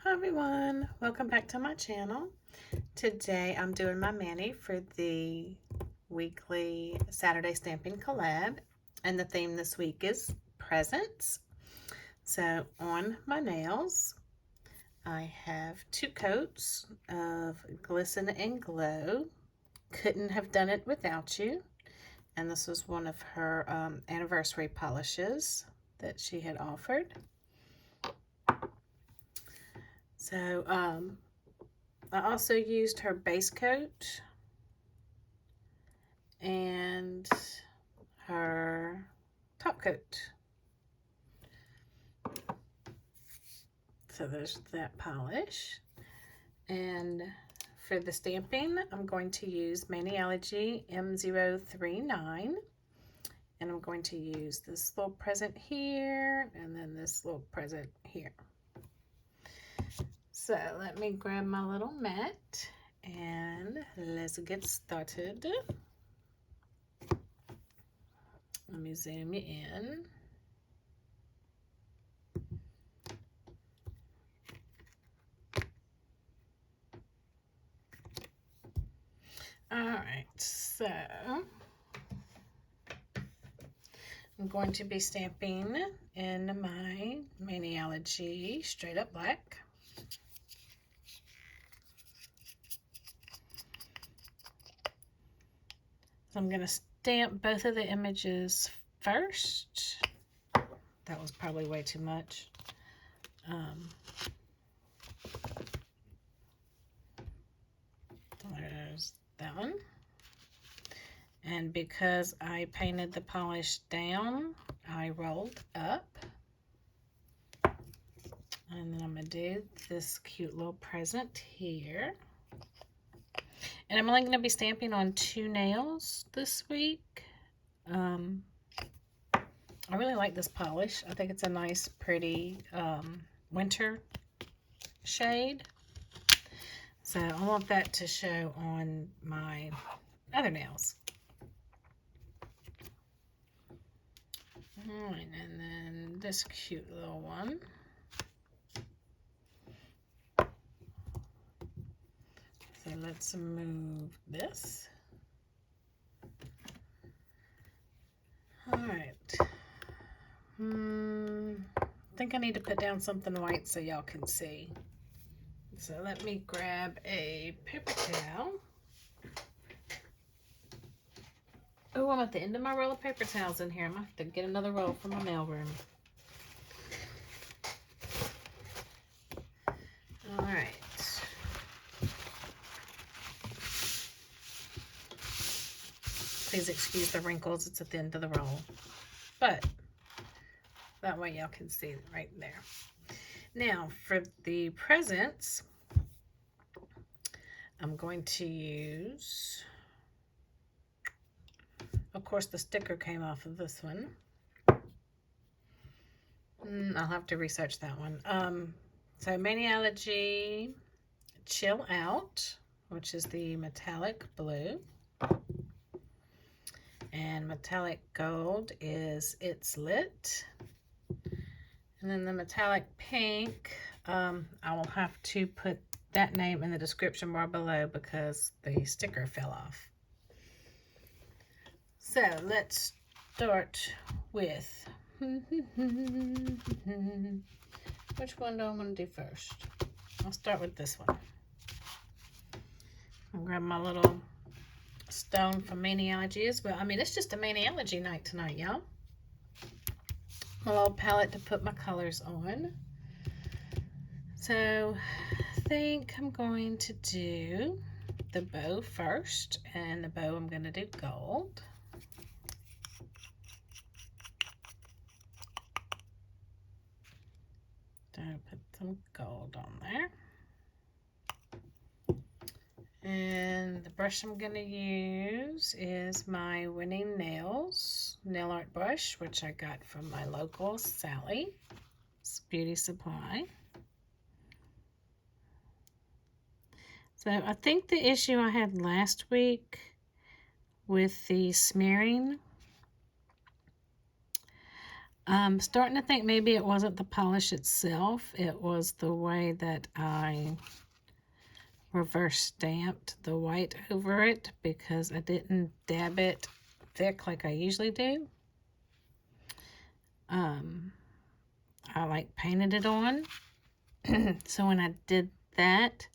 Hi everyone, welcome back to my channel. Today I'm doing my mani for the weekly Saturday Stamping Collab, and the theme this week is presents. So on my nails I have 2 coats of Glisten and Glow Couldn't Have Done It Without You, and this was one of her anniversary polishes that she had offered. So I also used her base coat and her top coat. So there's that polish. And for the stamping, I'm going to use Maniology M039. And I'm going to use this little present here and then this little present here. So let me grab my little mat and let's get started. Let me zoom you in. Alright, so I'm going to be stamping in my Maniology Straight Up Black. So I'm going to stamp both of the images first. That was probably way too much. There's that one. And because I painted the polish down, I rolled up. And then I'm going to do this cute little present here. And I'm only going to be stamping on 2 nails this week. I really like this polish. I think it's a nice, pretty winter shade. So I want that to show on my other nails. Alright, and then this cute little one. So let's move this. Alright. I think I need to put down something white so y'all can see. So let me grab a paper towel. Oh, I'm at the end of my roll of paper towels in here. I'm going to have to get another roll from my mail room. Alright. Please excuse the wrinkles. It's at the end of the roll. But that way y'all can see it right there. Now, for the presents, I'm going to use, of course, the sticker came off of this one. I'll have to research that one. So Maniology Chill Out, which is the metallic blue. And metallic gold is It's Lit. And then the metallic pink, I will have to put that name in the description bar below because the sticker fell off. So let's start with, which one do I want to do first? I'll start with this one. I'll grab my little stone from Maniology as well. I mean, it's just a Maniology night tonight, y'all. A little palette to put my colors on. So I think I'm going to do the bow first, and the bow I'm going to do gold. So put some gold on there. And the brush I'm going to use is my Winning Nails nail art brush, which I got from my local Sally's Beauty Supply. So I think the issue I had last week with the smearing, I'm starting to think maybe it wasn't the polish itself. It was the way that I reverse stamped the white over it, because I didn't dab it thick like I usually do. I like painted it on. So when I did that,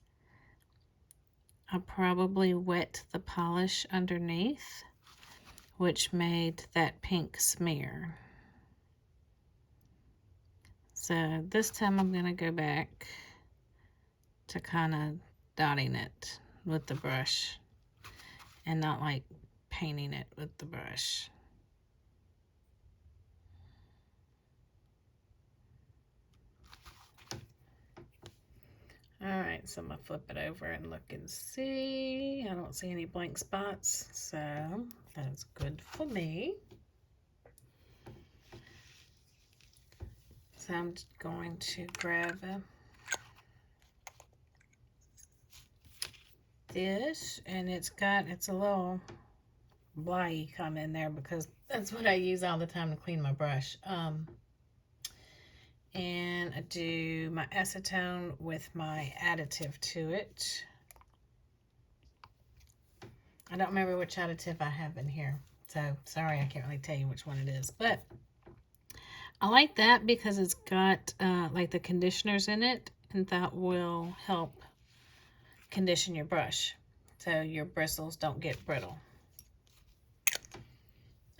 I probably wet the polish underneath, which made that pink smear. So this time I'm going to go back to kind of dotting it with the brush and not like painting it with the brush. Alright, so I'm going to flip it over and look and see. I don't see any blank spots, so that's good for me. So I'm going to grab this, and it's a little bly come in there because that's what I use all the time to clean my brush. And I do my acetone with my additive to it. I don't remember which additive I have in here, so sorry, I can't really tell you which one it is, but I like that because it's got like the conditioners in it, and that will help condition your brush so your bristles don't get brittle.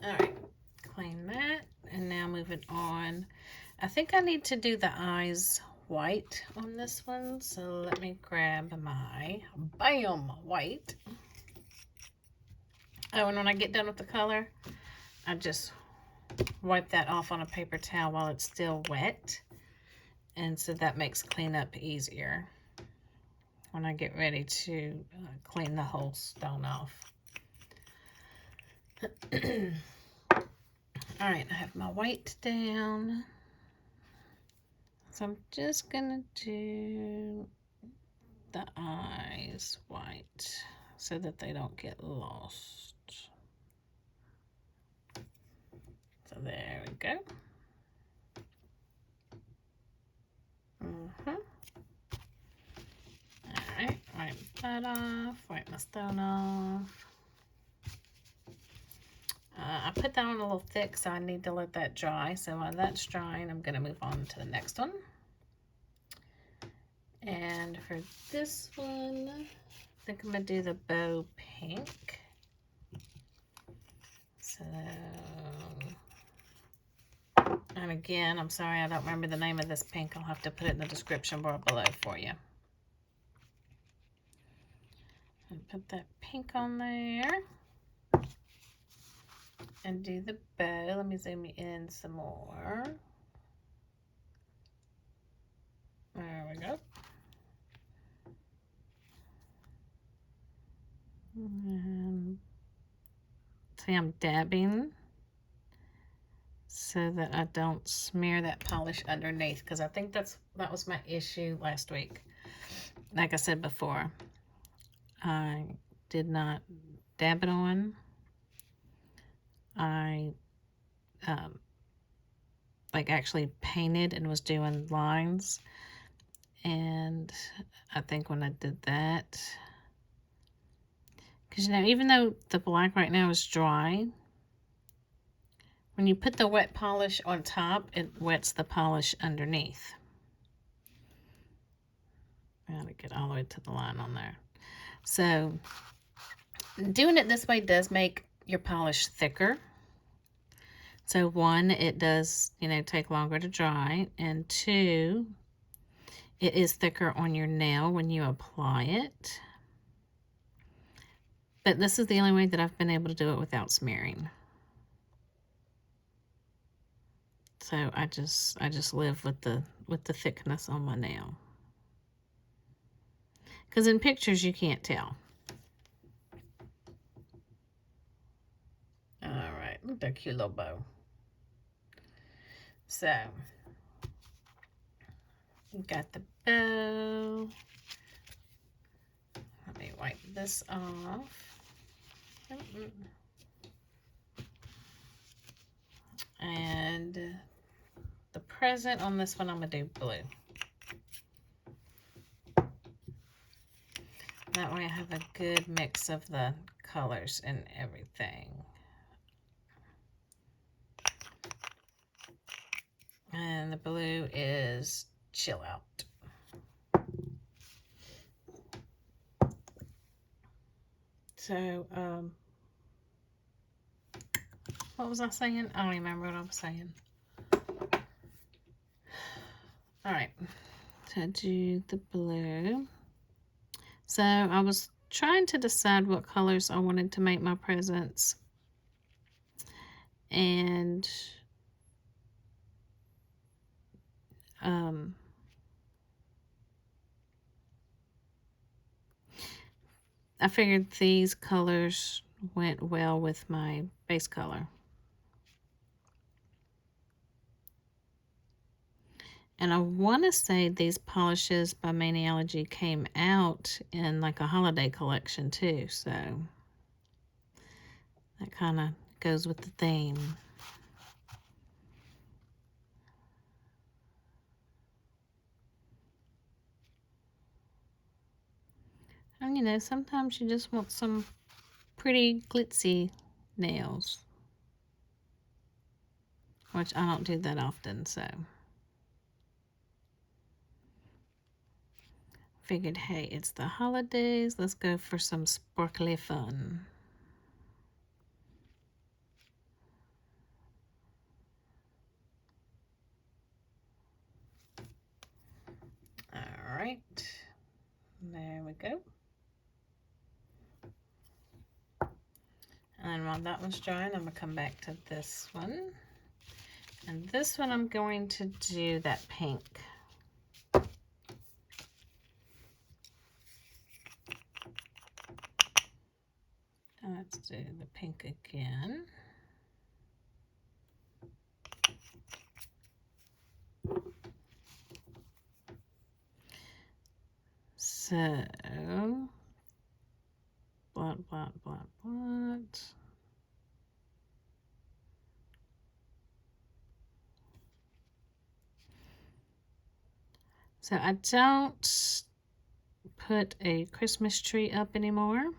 Alright, clean that, and now moving on. I think I need to do the eyes white on this one, so let me grab my BAM white. Oh, and when I get done with the color, I just wipe that off on a paper towel while it's still wet, and so that makes cleanup easier when I get ready to clean the whole stone off. Alright, I have my white down. So I'm just gonna do the eyes white so that they don't get lost. So there we go. Alright, wipe that off, wipe my stone off. I put that on a little thick, so I need to let that dry. So while that's drying, I'm going to move on to the next one. And for this one, I think I'm going to do the bow pink. So, and again, I'm sorry, I don't remember the name of this pink. I'll have to put it in the description bar below for you. And put that pink on there. And do the bow. Let me zoom in some more. There we go. And see, I'm dabbing so that I don't smear that polish underneath, because I think that was my issue last week. Like I said before, I did not dab it on. I like actually painted and was doing lines, and I think when I did that, because even though the black right now is dry, when you put the wet polish on top, it wets the polish underneath. I gotta get all the way to the line on there. So doing it this way does make your polish thicker. So one, it does, take longer to dry, and two, it is thicker on your nail when you apply it. But this is the only way that I've been able to do it without smearing. So I just live with the thickness on my nail. Because in pictures you can't tell. Alright, look at that cute little bow. So, we've got the bow. Let me wipe this off. And present. On this one, I'm going to do blue. That way I have a good mix of the colors and everything. And the blue is Chill Out. So, what was I saying? I don't remember what I was saying. All right, so I do the blue. So I was trying to decide what colors I wanted to make my presents. And I figured these colors went well with my base color. And I want to say these polishes by Maniology came out in like a holiday collection too. So that kind of goes with the theme. And you know, sometimes you just want some pretty glitzy nails, which I don't do that often, so figured, hey, it's the holidays, let's go for some sparkly fun. All right, there we go. And while that one's drying, I'm gonna come back to this one. And this one I'm going to do that pink. Let's do the pink again. So, blot, blot, blot, blot. So I don't put a Christmas tree up anymore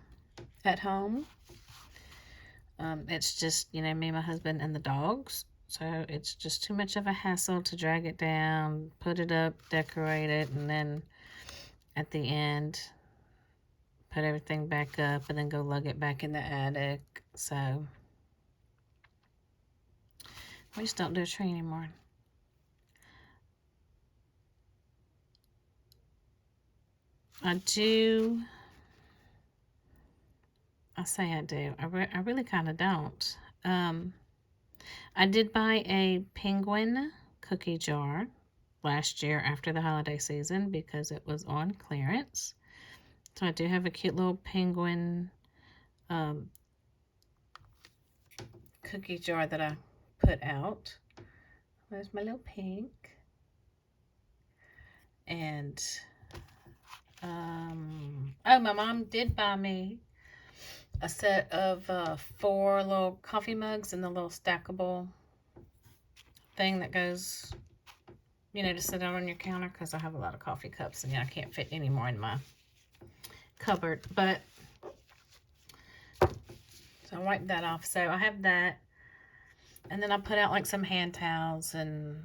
at home. It's just, you know, me, my husband, and the dogs. So it's just too much of a hassle to drag it down, put it up, decorate it, and then at the end, put everything back up and then go lug it back in the attic. So we just don't do a tree anymore. I do. I say I do. I really kind of don't. I did buy a penguin cookie jar last year after the holiday season because it was on clearance. So I do have a cute little penguin cookie jar that I put out. There's my little pink. And, oh, my mom did buy me a set of 4 little coffee mugs and the little stackable thing that goes, you know, to sit out on your counter because I have a lot of coffee cups and I can't fit any more in my cupboard. But, so I wiped that off. So I have that. And then I put out like some hand towels, and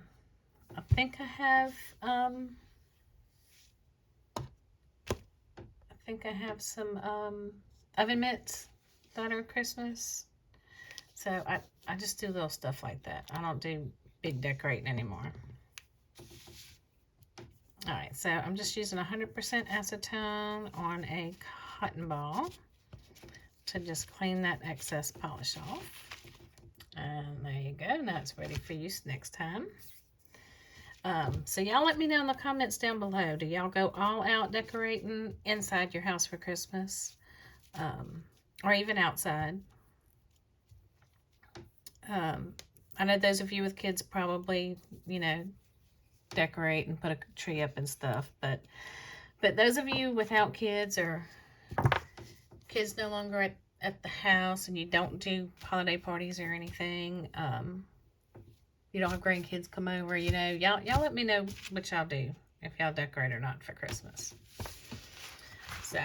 I think I have, some oven mitts that are Christmas. So I just do little stuff like that. I don't do big decorating anymore. All right, so I'm just using 100% acetone on a cotton ball to just clean that excess polish off. And there you go. Now it's ready for use next time. So y'all let me know in the comments down below. Do y'all go all out decorating inside your house for Christmas? Or even outside? I know those of you with kids probably, you know, decorate and put a tree up and stuff. But those of you without kids, or kids no longer at the house, and you don't do holiday parties or anything, you don't have grandkids come over, you know, y'all let me know what y'all do, if y'all decorate or not for Christmas. So,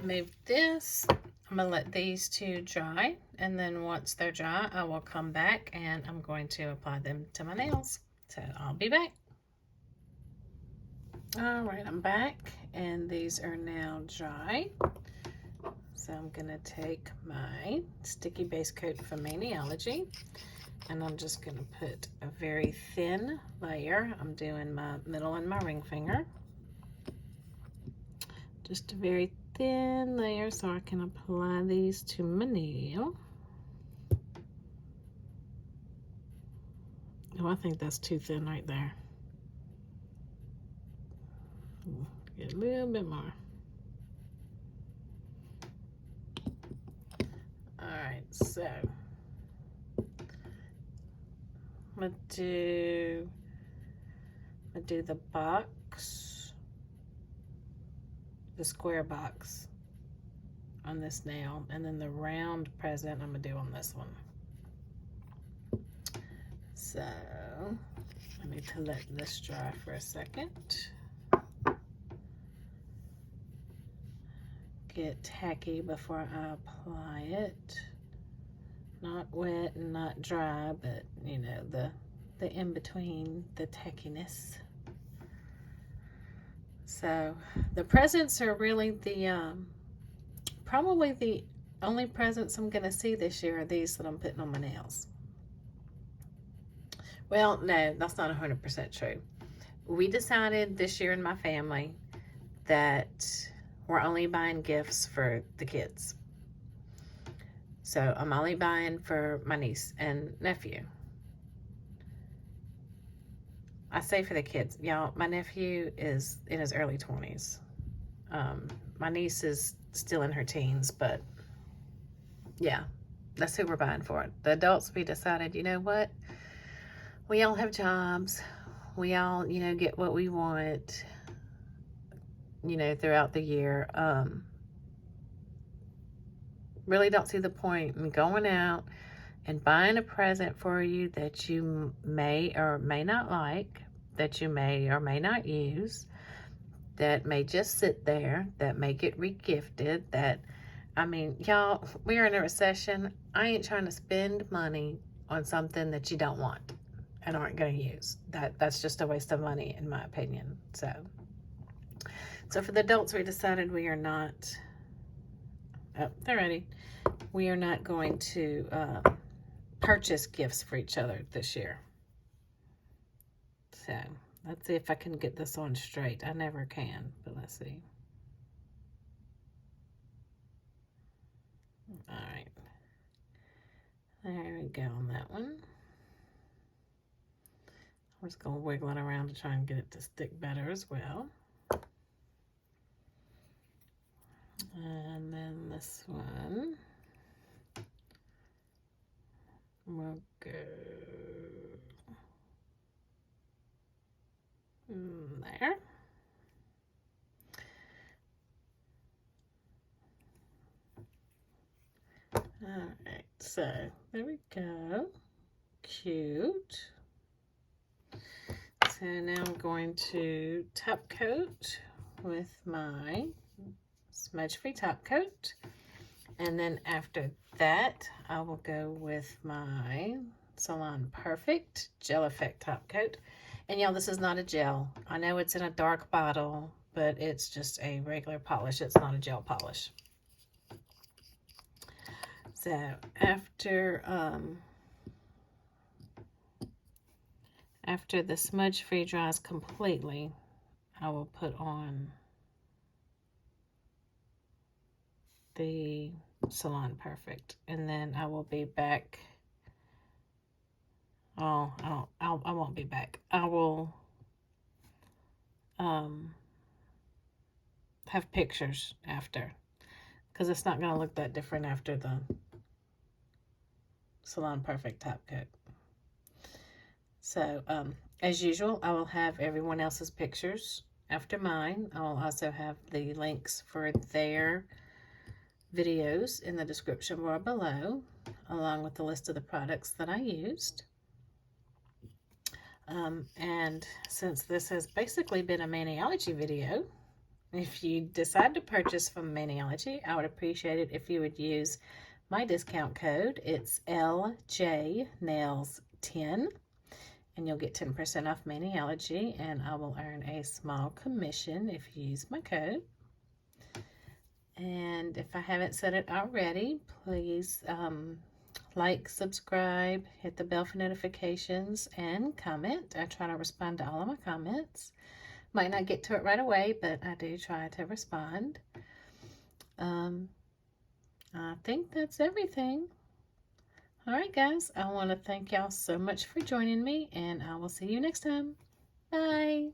move this. I'm going to let these two dry, and then once they're dry, I will come back and I'm going to apply them to my nails. So, I'll be back. Alright, I'm back, and these are now dry. So I'm going to take my sticky base coat from Maniology, and I'm just going to put a very thin layer. I'm doing my middle and my ring finger. Just a very thin layer so I can apply these to my nail. Oh, I think that's too thin right there. Get a little bit more. Alright, so I'm gonna do the box, the square box on this nail, and then the round present I'm gonna do on this one. So I need to let this dry for a second. Get tacky before I apply it. Not wet and not dry, but you know, the in between, the tackiness. So the presents are really the probably the only presents I'm gonna see this year are these that I'm putting on my nails. Well, no, that's not 100% true. We decided this year in my family that we're only buying gifts for the kids. So I'm only buying for my niece and nephew. I say for the kids, y'all, my nephew is in his early 20s. My niece is still in her teens, but yeah, that's who we're buying for. The adults, we decided, you know what? We all have jobs. We all, you know, get what we want, you know, throughout the year. Really don't see the point in going out and buying a present for you that you may or may not like, that you may or may not use, that may just sit there, that may get regifted, that, I mean, y'all, we are in a recession. I ain't trying to spend money on something that you don't want and aren't going to use. That's just a waste of money, in my opinion. So for the adults, we decided we are not, oh, they're ready. We are not going to purchase gifts for each other this year. So let's see if I can get this on straight. I never can, but let's see. All right. There we go on that one. I'm just going to wiggle it around to try and get it to stick better as well. And then this one, we'll go there. Alright, so there we go. Cute. So now I'm going to top coat with my smudge free top coat, and then after that I will go with my Salon Perfect Gel Effect top coat. And y'all, this is not a gel. I know it's in a dark bottle, but it's just a regular polish. It's not a gel polish. So after the smudge free dries completely, I will put on the Salon Perfect, and then I will be back. Oh, I won't be back. I will have pictures after, because it's not going to look that different after the Salon Perfect top coat. So as usual, I will have everyone else's pictures after mine. I will also have the links for their videos in the description bar below, along with the list of the products that I used. And since this has basically been a Maniology video, if you decide to purchase from Maniology, I would appreciate it if you would use my discount code. It's LJNails10, and you'll get 10% off Maniology, and I will earn a small commission if you use my code. And if I haven't said it already, please like, subscribe, hit the bell for notifications, and comment. I try to respond to all of my comments. Might not get to it right away, but I do try to respond. I think that's everything. All right, guys, I want to thank y'all so much for joining me, and I will see you next time. Bye.